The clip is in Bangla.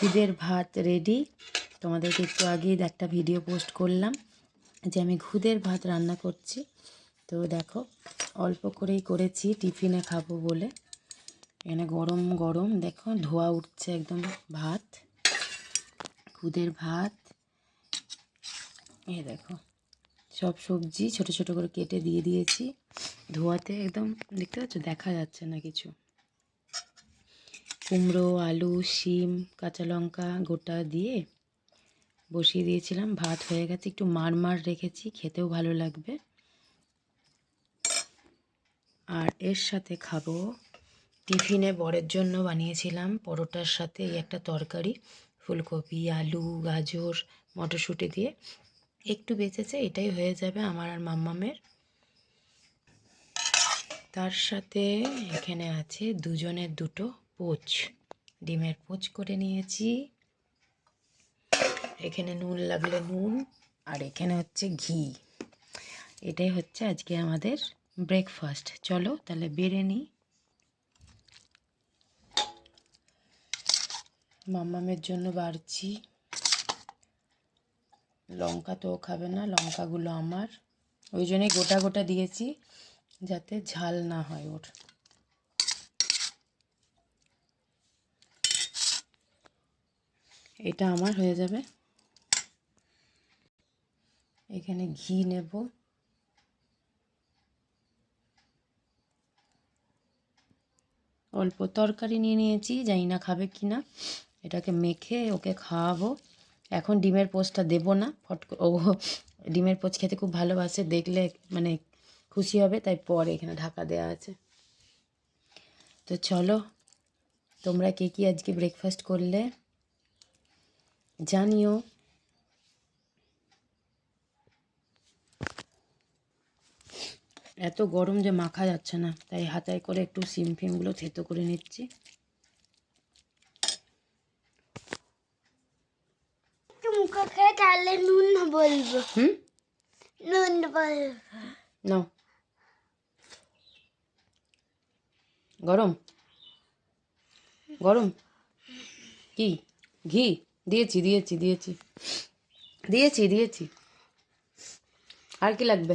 খুদের ভাত রেডি। তোমাদেরকে একটু আগেই একটা ভিডিও পোস্ট করলাম যে আমি খুদের ভাত রান্না করছি। তো দেখো অল্প করেই করেছি টিফিনে খাবো বলে। এখানে গরম গরম দেখো ধোয়া উঠছে একদম ভাত, খুদের ভাত। এই দেখো সব সবজি ছোট ছোট করে কেটে দিয়ে দিয়েছি ধোয়াতে, একদম দেখতে পাচ্ছ দেখা যাচ্ছে না কিছু। কুমড়ো, আলু, শিম, কাঁচা লঙ্কা গোটা দিয়ে বসিয়ে দিয়েছিলাম। ভাত হয়ে গেছে, একটু মার রেখেছি, খেতেও ভালো লাগবে। আর এর সাথে খাবো টিফিনে বরের জন্য বানিয়েছিলাম পরোটার সাথে এই একটা তরকারি, ফুলকপি, আলু, গাজর, মটরশুঁটি দিয়ে একটু বেঁচেছে, এটাই হয়ে যাবে আমার আর মাম্মামের। তার সাথে এখানে আছে দুজনের দুটো পোচ, ডিমের পোচ করে নিয়েছি। এখানে নুন লাগলে নুন, আর এখানে হচ্ছে ঘি। এটাই হচ্ছে আজকে আমাদের ব্রেকফাস্ট। চলো তাহলে বেড়ে নিই। মাম্মামের জন্য বাড়ছি, লঙ্কা তো খাবে না, লঙ্কাগুলো আমার, ওই জন্যই গোটা গোটা দিয়েছি যাতে ঝাল না হয় ওর। এটা আমার হয়ে যাবে। এখানে ঘি নেব, অল্প তরকারি নিয়ে নিয়েছি, জানি না খাবে কি না। এটাকে মেখে ওকে খাওয়াবো। এখন ডিমের পোচটা দেবো না, ও ডিমের পোচ খেতে খুব ভালোবাসে, দেখলে মানে খুশি হবে, তাই পরে এখানে ঢাকা দেওয়া আছে। তো চলো তোমরা কে কী আজকে ব্রেকফাস্ট করলে জানিও। এত গরম যে মাখা যাচ্ছে না, তাই হাতায় করে একটু সিম ফিমগুলো থেতো করে নিচ্ছি। মুখে খেয়ে তাহলে নুন বলবো। নুন বলবো। নাও, গরম গরম কি ঘি দিয়েছি দিয়েছি দিয়েছি দিয়েছি দিয়েছি। আর কি লাগবে?